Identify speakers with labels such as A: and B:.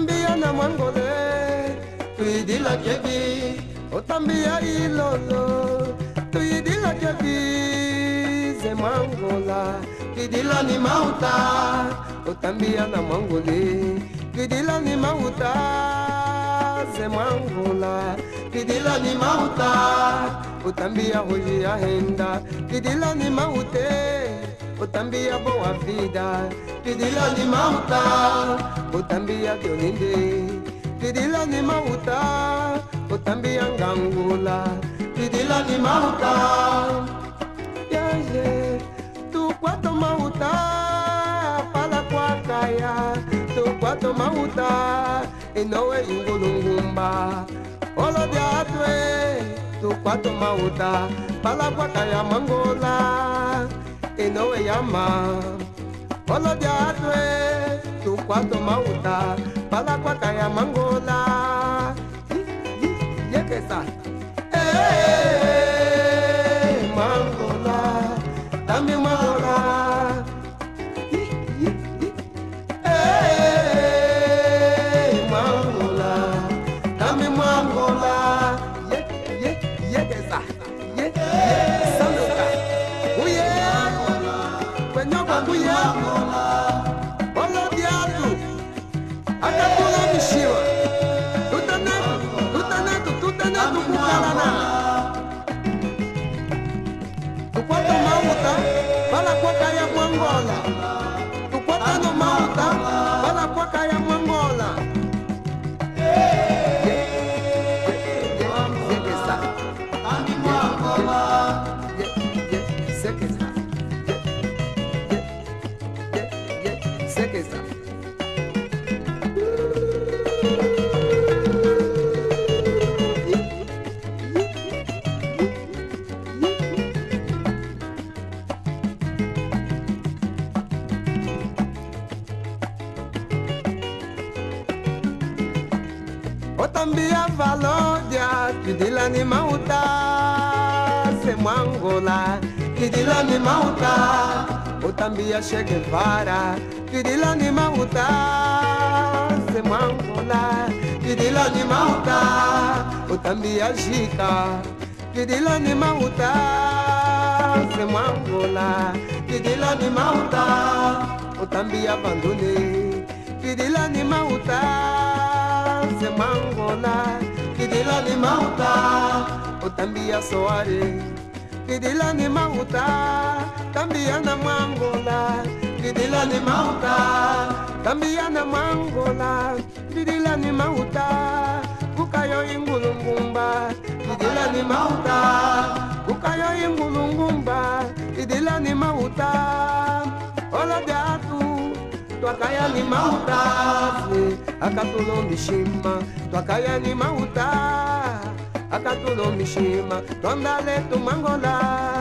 A: Otambia na mwangole tuidila kebi, otambia ilolo tuidila kebi, ze mwangola tuidila ni mauta, otambia na mwangole tuidila ni mauta, ze mwangola tuidila ni mauta, otambia hoji ya henda tuidila ni maute, otambia boa vida tuidila ni mauta, otambia Dioninde tuidila ni mauta, otambia Ngangula tuidila ni mauta, yaje tukwato mauta pala kwa kaya, tukwato mauta inowe ingulungumba olo diatwe, tukwato mauta pala kwa kaya mangola inowe yama olo diatwe, tukwato mauta pala kwa kaya mangola yekesa mangola tambi mangola mangola tambi mangola yekesa sandoka uye kwenyoka kuye olo diatu akatula mishiwa tutanetu kukalana tukwata mauta pala kwa kaya mwangola, tukwata no mauta pala kwa kaya mwangola sekesa ani mwangola sekesa sekesa otambia valodia tuidila ni mauta, se mwangola tuidila ni mauta, otambia Che Guevara tuidila ni mauta, se mwangola tuidila ni mauta, otambia Jika tuidila ni mauta, se mwangola tuidila ni mauta, otambia Bandune tuidila ni mauta, se mwangola tuidila ni mauta, otambia Soare tuidila ni mauta, tambia na mwangola tuidila ni mauta, tambia na mwangola tuidila ni mauta, kukayo ingulungumba tuidila ni mauta, kukayo ingulungumba tuidila ni mauta, olo diatu twakaya ni mauta, akatulo mishima twakaya ni mauta, akatulo mishima twandale tu mangola